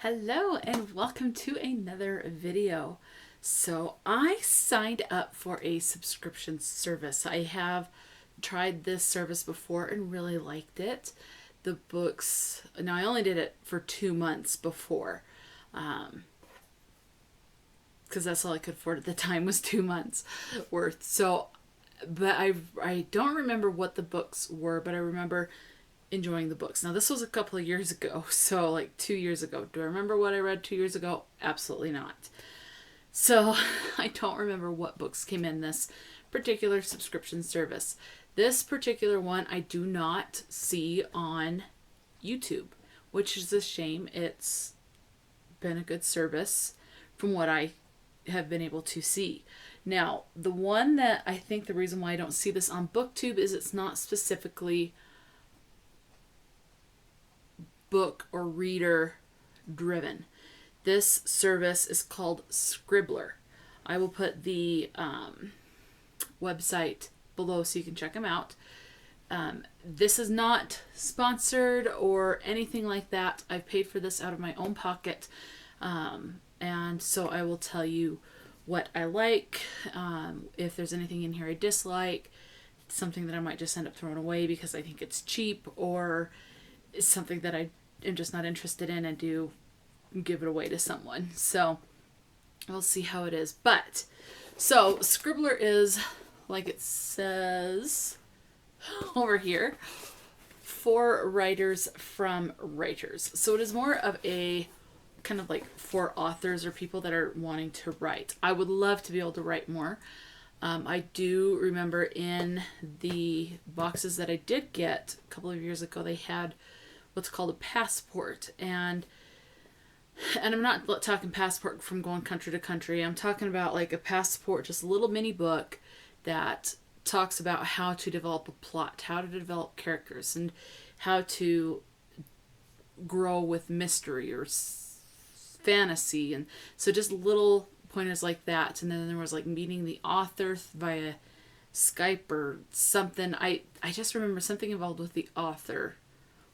Hello and welcome to another video. So I signed up for a subscription service. I have tried this service before and really liked it. The books, now I only did it for 2 months before, because that's all I could afford at the time was 2 months worth. So, but I don't remember what the books were, but I remember enjoying the books. Now, this was a couple of years ago, so like 2 years ago. Do I remember what I read 2 years ago? Absolutely not. So I don't remember what books came in this particular subscription service. This particular one I do not see on YouTube, which is a shame. It's been a good service from what I have been able to see. Now, the one that I think the reason why I don't see this on BookTube is it's not specifically book or reader driven. This service is called Scribbler. I will put the website below so you can check them out. This is not sponsored or anything like that. I've paid for this out of my own pocket. And so I will tell you what I like, if there's anything in here I dislike, something that I might just end up throwing away because I think it's cheap, or it's something that I am just not interested in and do give it away to someone. So we'll see how it is. But so Scribbler is, like it says over here, for writers from writers. So it is more of a kind of like for authors or people that are wanting to write. I would love to be able to write more. I do remember in the boxes that I did get a couple of years ago, they had what's called a passport. And I'm not talking passport from going country to country. I'm talking about like a passport, just a little mini book that talks about how to develop a plot, how to develop characters, and how to grow with mystery or fantasy. And so just little pointers like that. And then there was like meeting the author via Skype or something. I just remember something involved with the author,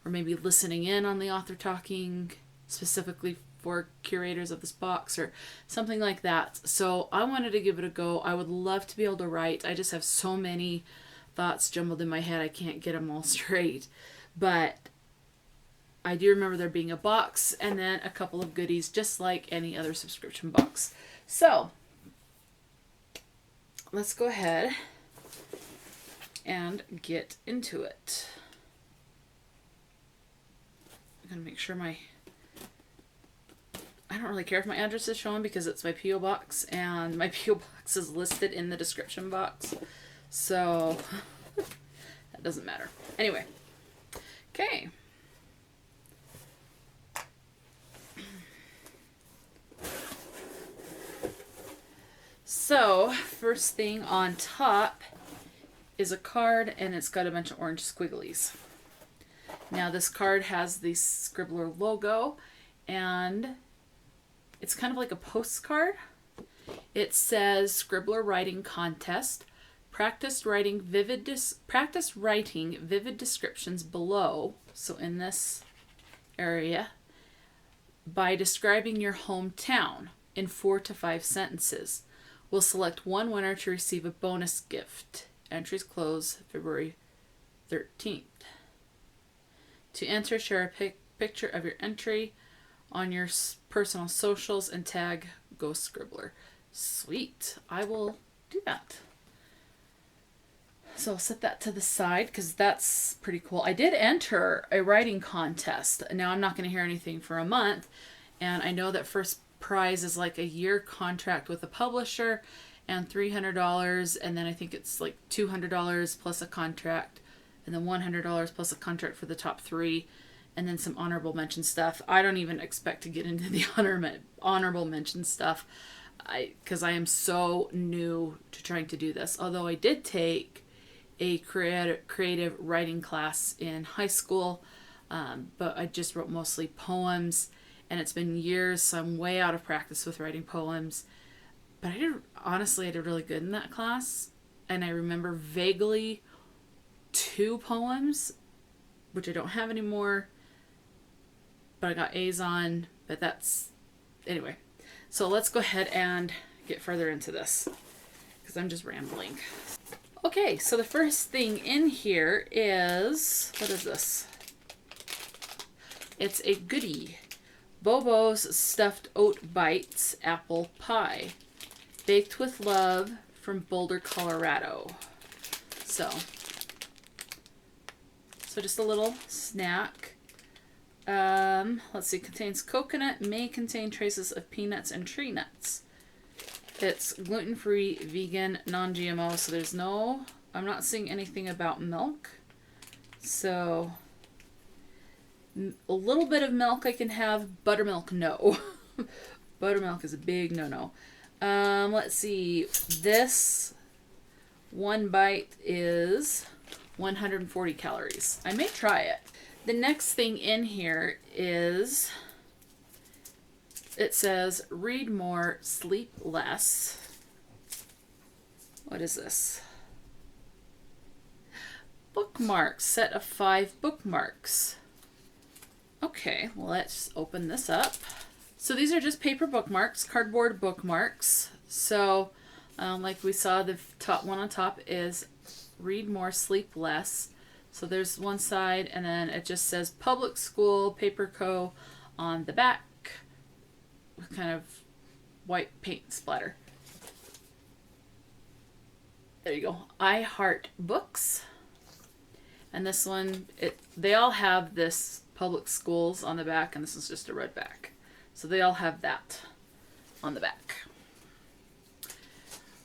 or maybe listening in on the author talking specifically for curators of this box or something like that. So I wanted to give it a go. I would love to be able to write. I just have so many thoughts jumbled in my head. I can't get them all straight. But I do remember there being a box and then a couple of goodies, just like any other subscription box. So let's go ahead and get into it. I'm going to make sure I don't really care if my address is shown because it's my P.O. box, and my P.O. box is listed in the description box. So that doesn't matter. Anyway. Okay. So, first thing on top is a card, and it's got a bunch of orange squigglies. Now, this card has the Scribbler logo, and it's kind of like a postcard. It says Scribbler Writing Contest. Practice writing vivid descriptions below, so in this area, by describing your hometown in 4 to 5 sentences. We'll select one winner to receive a bonus gift. Entries close February 13th. To enter, share a picture of your entry on your personal socials and tag Go Scribbler. Sweet. I will do that. So I'll set that to the side because that's pretty cool. I did enter a writing contest. Now I'm not going to hear anything for a month. And I know that first prize is like a year contract with a publisher and $300. And then I think it's like $200 plus a contract. And then $100 plus a contract for the top 3. And then some honorable mention stuff. I don't even expect to get into the honorable mention stuff because I am so new to trying to do this. Although I did take a creative writing class in high school, but I just wrote mostly poems, and it's been years, so I'm way out of practice with writing poems. But I did really good in that class, and I remember vaguely 2 poems, which I don't have anymore, but I got A's on, but that's, anyway. So let's go ahead and get further into this because I'm just rambling. Okay, so the first thing in here is, what is this? It's a goodie. Bobo's Stuffed Oat Bites Apple Pie. Baked with love from Boulder, Colorado. So just a little snack. Let's see, contains coconut, may contain traces of peanuts and tree nuts. It's gluten-free, vegan, non-GMO, so there's no, I'm not seeing anything about milk. So a little bit of milk I can have, buttermilk, no. Buttermilk is a big no-no. Let's see, this one bite is 140 calories. I may try it. The next thing in here is, it says, read more, sleep less. What is this? Bookmarks, set of 5 bookmarks. Okay, well, let's open this up. So these are just paper bookmarks, cardboard bookmarks. So like we saw, the top one on top is read more, sleep less. So there's one side, and then it just says Public School Paper Co. on the back with kind of white paint splatter. There you go. I Heart Books. And this one, they all have this Public Schools on the back, and this is just a red back. So they all have that on the back.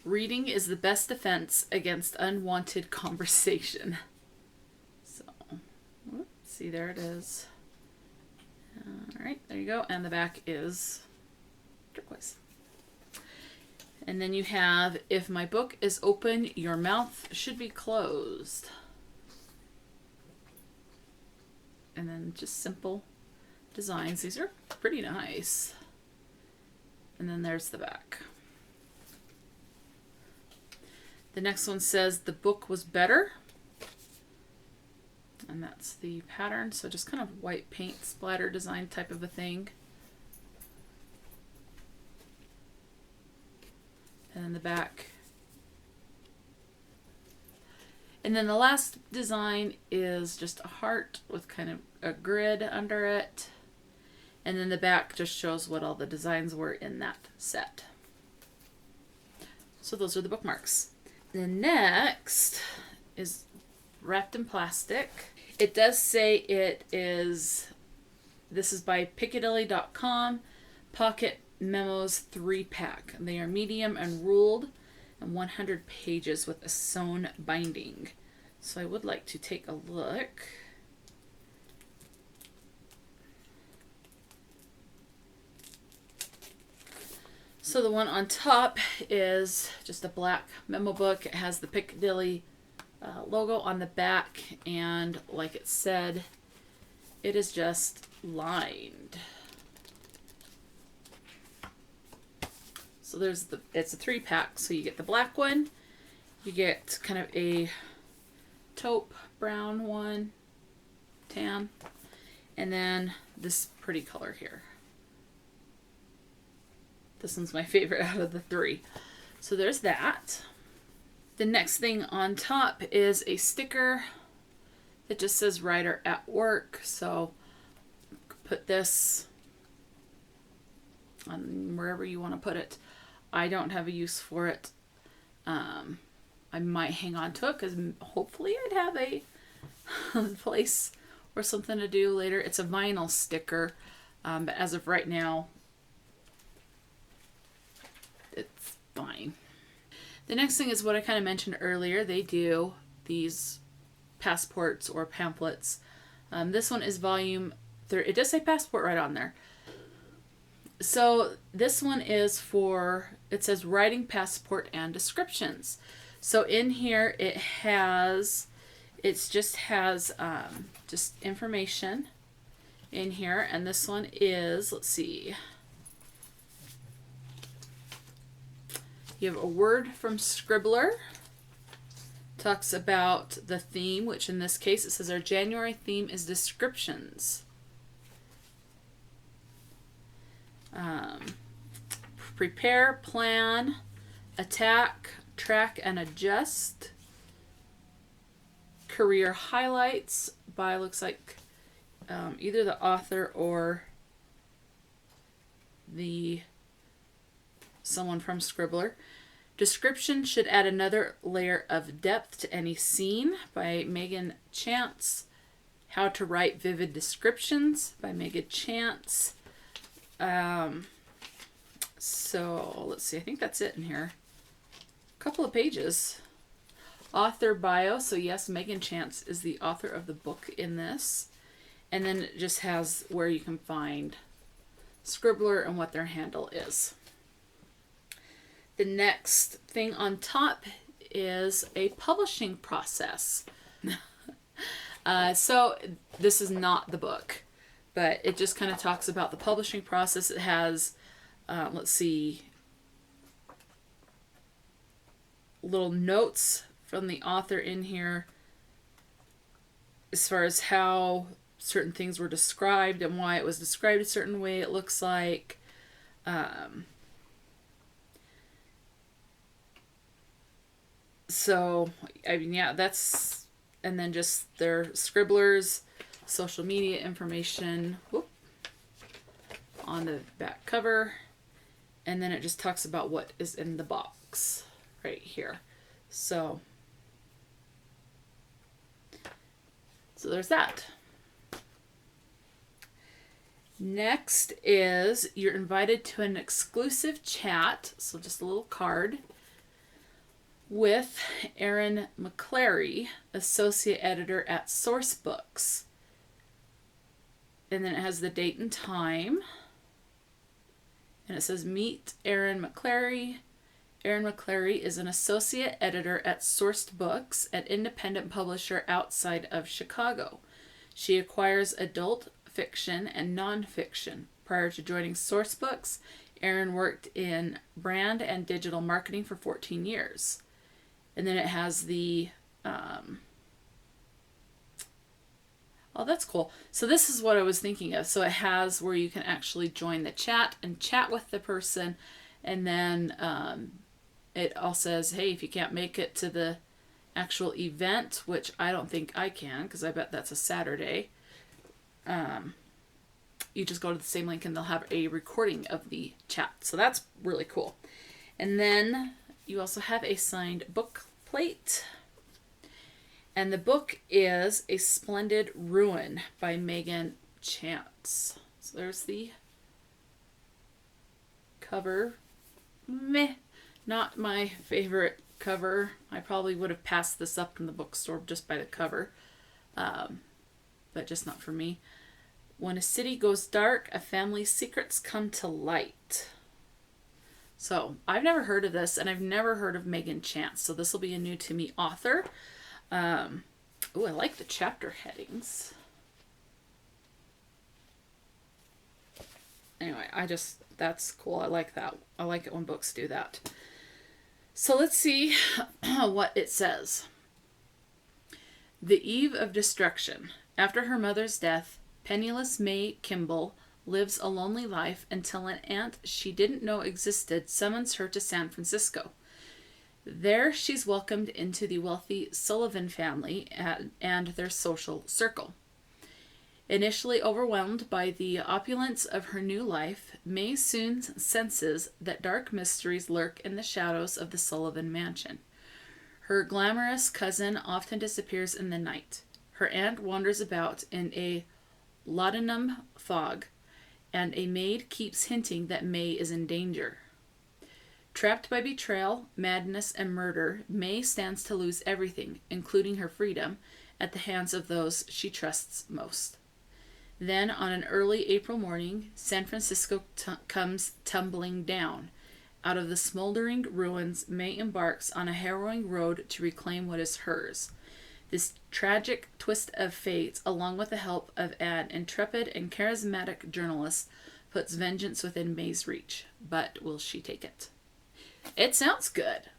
Reading is the best defense against unwanted conversation. So, see, there it is. All right, there you go. And the back is turquoise. And then you have, if my book is open, your mouth should be closed. And then just simple designs. These are pretty nice. And then there's the back. The next one says the book was better. And that's the pattern. So just kind of white paint splatter design type of a thing. And then the back. And then the last design is just a heart with kind of a grid under it. And then the back just shows what all the designs were in that set. So those are the bookmarks. The next is wrapped in plastic. It does say this is by Piccadilly.com, Pocket Memos 3-pack. They are medium and ruled and 100 pages with a sewn binding. So I would like to take a look. So the one on top is just a black memo book. It has the Piccadilly logo on the back, and like it said, it is just lined. So it's a 3-pack. So you get the black one, you get kind of a taupe brown one, tan, and then this pretty color here. This one's my favorite out of the 3. So there's that. The next thing on top is a sticker that just says Writer at Work. So put this on wherever you want to put it. I don't have a use for it. I might hang on to it because hopefully I'd have a place or something to do later. It's a vinyl sticker, but as of right now, it's fine. The next thing is what I kind of mentioned earlier. They do these passports or pamphlets. This one is volume 3. It does say passport right on there. So this one is for, it says writing passport and descriptions. So in here it just has just information in here. And this one is, let's see. You have a word from Scribbler. Talks about the theme, which in this case it says our January theme is descriptions. Um, prepare, plan, attack, track, and adjust. Career highlights by, looks like, either the author or someone from Scribbler. Description should add another layer of depth to any scene by Megan Chance. How to write vivid descriptions by Megan Chance. So let's see, I think that's it in here. A couple of pages. Author bio. So yes, Megan Chance is the author of the book in this. And then it just has where you can find Scribbler and what their handle is. The next thing on top is a publishing process. So this is not the book, but it just kind of talks about the publishing process. It has, let's see, little notes from the author in here as far as how certain things were described and why it was described a certain way, it looks like. So, I mean, yeah, that's, and then just their Scribblers, social media information, on the back cover. And then it just talks about what is in the box right here. So there's that. Next is you're invited to an exclusive chat, so just a little card, with Erin McClary, Associate Editor at Sourcebooks. And then it has the date and time. And it says, meet Erin McClary. Erin McClary is an Associate Editor at Sourced Books, an independent publisher outside of Chicago. She acquires adult fiction and nonfiction. Prior to joining Sourcebooks, Erin worked in brand and digital marketing for 14 years. And then it has the, oh, that's cool. So this is what I was thinking of. So it has where you can actually join the chat and chat with the person. And then it all says, hey, if you can't make it to the actual event, which I don't think I can, because I bet that's a Saturday, you just go to the same link and they'll have a recording of the chat. So that's really cool. And then you also have a signed book plate. And the book is A Splendid Ruin by Megan Chance. So there's the cover. Meh. Not my favorite cover. I probably would have passed this up in the bookstore just by the cover. But just not for me. When a city goes dark, a family's secrets come to light. So I've never heard of this, and I've never heard of Megan Chance. So this will be a new to me author. Oh, I like the chapter headings. Anyway, that's cool. I like that. I like it when books do that. So let's see what it says. The eve of destruction. After her mother's death, penniless May Kimball lives a lonely life until an aunt she didn't know existed summons her to San Francisco. There she's welcomed into the wealthy Sullivan family and their social circle. Initially overwhelmed by the opulence of her new life, May soon senses that dark mysteries lurk in the shadows of the Sullivan mansion. Her glamorous cousin often disappears in the night. Her aunt wanders about in a laudanum fog, and a maid keeps hinting that May is in danger. Trapped by betrayal, madness, and murder, May stands to lose everything, including her freedom, at the hands of those she trusts most. Then, on an early April morning, San Francisco comes tumbling down. Out of the smoldering ruins, May embarks on a harrowing road to reclaim what is hers. This tragic twist of fate, along with the help of an intrepid and charismatic journalist, puts vengeance within May's reach. But will she take it? It sounds good.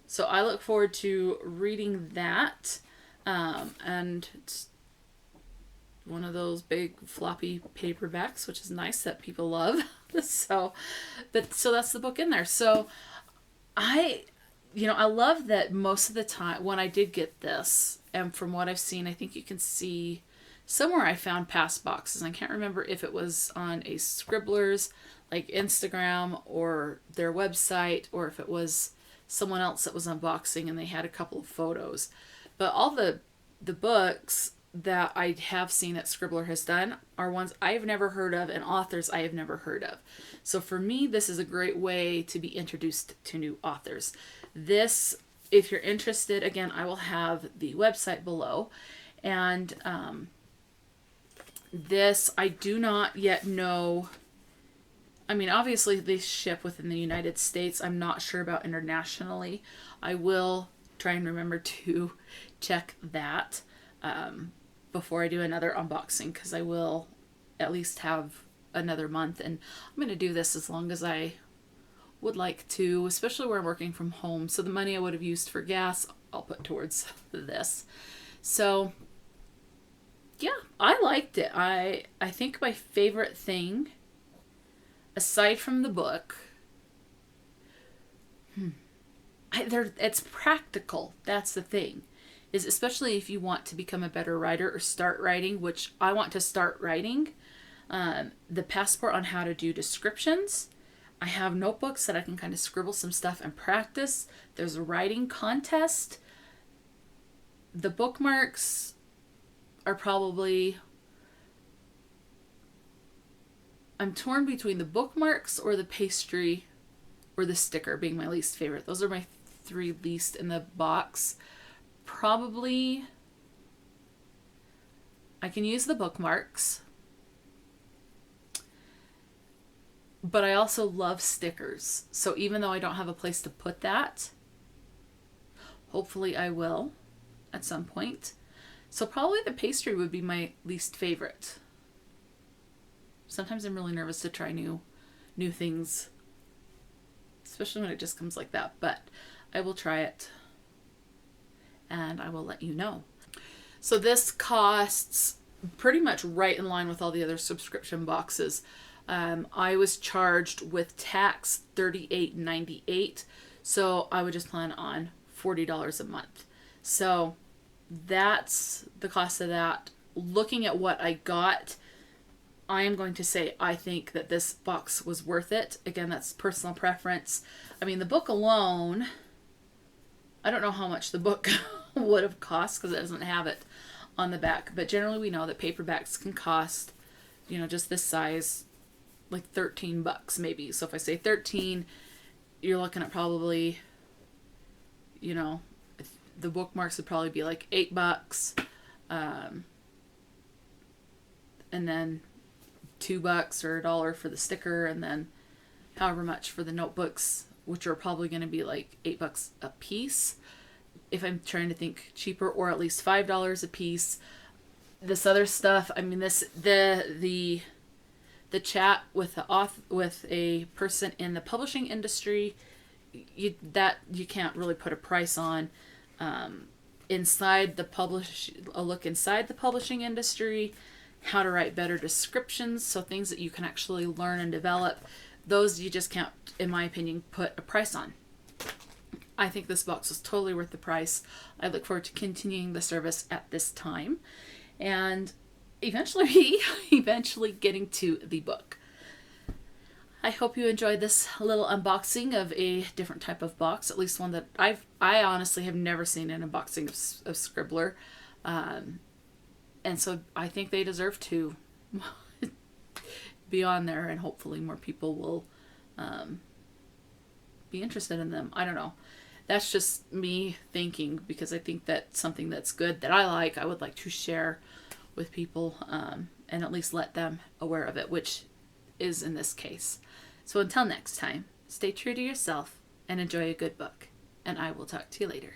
So I look forward to reading that. And it's one of those big floppy paperbacks, which is nice that people love. So, so that's the book in there. So I love that most of the time when I did get this, and from what I've seen, I think you can see somewhere I found past boxes. I can't remember if it was on a Scribbler's like Instagram or their website, or if it was someone else that was unboxing and they had a couple of photos. But all the books that I have seen that Scribbler has done are ones I've never heard of and authors I have never heard of. So for me, this is a great way to be introduced to new authors. This, if you're interested, again, I will have the website below. And this, I do not yet know. I mean, obviously they ship within the United States. I'm not sure about internationally. I will try and remember to check that before I do another unboxing, because I will at least have another month, and I'm going to do this as long as I would like to, especially where I'm working from home. So the money I would have used for gas, I'll put towards this. So yeah, I liked it. I think my favorite thing, aside from the book, it's practical. That's the thing. Is especially if you want to become a better writer or start writing, which I want to start writing. The passport on how to do descriptions. I have notebooks that I can kind of scribble some stuff and practice. There's a writing contest. The bookmarks are probably... I'm torn between the bookmarks or the pastry or the sticker being my least favorite. Those are my 3 least in the box. Probably I can use the bookmarks, but I also love stickers. So even though I don't have a place to put that, hopefully I will at some point. So probably the pastry would be my least favorite. Sometimes I'm really nervous to try new things, especially when it just comes like that, but I will try it and I will let you know. So this costs pretty much right in line with all the other subscription boxes. I was charged with tax $38.98, so I would just plan on $40 a month. So that's the cost of that. Looking at what I got, I am going to say I think that this box was worth it. Again, that's personal preference. I mean, the book alone, I don't know how much the book would have cost because it doesn't have it on the back. But generally we know that paperbacks can cost, just this size, like $13 maybe. So if I say 13, you're looking at probably, the bookmarks would probably be like $8. And then $2 or $1 for the sticker, and then however much for the notebooks, which are probably going to be like $8 a piece if I'm trying to think cheaper, or at least $5 a piece. This other stuff, I mean, the chat with with a person in the publishing industry, you can't really put a price on. A look inside the publishing industry, how to write better descriptions, so things that you can actually learn and develop. Those you just can't, in my opinion, put a price on. I think this box was totally worth the price. I look forward to continuing the service at this time and eventually getting to the book. I hope you enjoyed this little unboxing of a different type of box, at least one that I honestly have never seen an unboxing of Scribbler. And so I think they deserve to be on there, and hopefully more people will be interested in them. I don't know. That's just me thinking, because I think that something that's good, that I would like to share with people, and at least let them aware of it, which is in this case. So until next time, stay true to yourself and enjoy a good book, and I will talk to you later.